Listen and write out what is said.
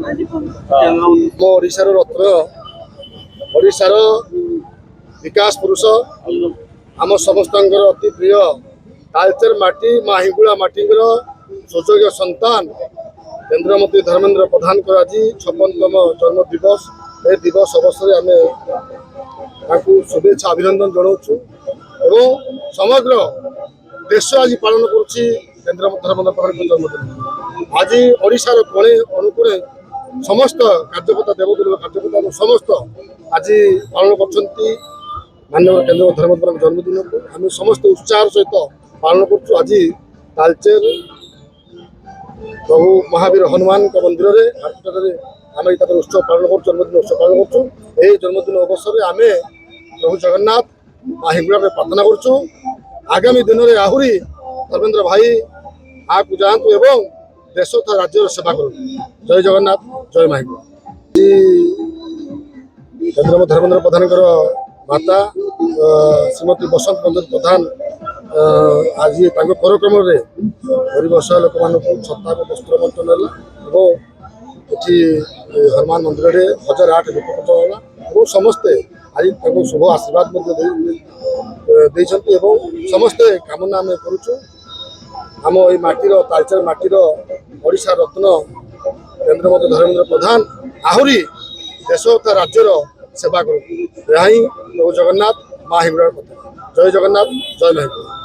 ओडिशार रत्न ओडिशार विकास पुरुष आम समस्त अति प्रिय तालचेर माटी माँ हिंगुला माटी सुयोग्य संतान केन्द्रमंत्री धर्मेन्द्र प्रधान को आज 56तम जन्म दिवस ए दिवस अवसर आम शुभेच्छा अभिनंदन जनाऊँ एवं समग्र देश आज पालन करुच्ची केन्द्रमंत्री धर्मेन्द्र प्रधान जन्मदिन। आज ओडिशार कोणे अनुकोणे समस्त कार्यकर्ता देवदुर्ग कार्यकर्ता समस्त आज पालन कर माननीय केन्द्र धर्मेन्द्र प्रधान जन्मदिन को आम समस्त उत्साह सहित पालन करुँ। आज तालचेर प्रभु महावीर हनुमान मंदिर में आम उत्सव पालन कर जन्मदिन उत्सव पालन कर जन्मदिन अवसर में आम प्रभु जगन्नाथ माँ हिंगुला प्रार्थना करुँ। आगामी दिन में आहरी धर्मेन्द्र भाई आगे जातु एवं देश तथा राज्य सेवा करूँ। जय जगन्नाथ जय माँ हिंगुला। केन्द्र धर्मेन्द्र प्रधान माता श्रीमती बसंत मंदिर प्रधान आज कार्यक्रम गरीब असहाय लोक मान छत्ता वस्त्र बंटन है हनुमान मंदिर में 1008 लोक है समस्ते आज शुभ आशीर्वाद समस्ते कामना आम करुचु आम ये माटीर तालचेर माटीर ओडिशा रत्न केन्द्र मंत्री धर्मेन्द्र प्रधान आहरी देश तथा राज्यर सेवा करूँ। प्रभु जगन्नाथ माँ हिंगुला जय जगन्नाथ जय माँ हिंगुला।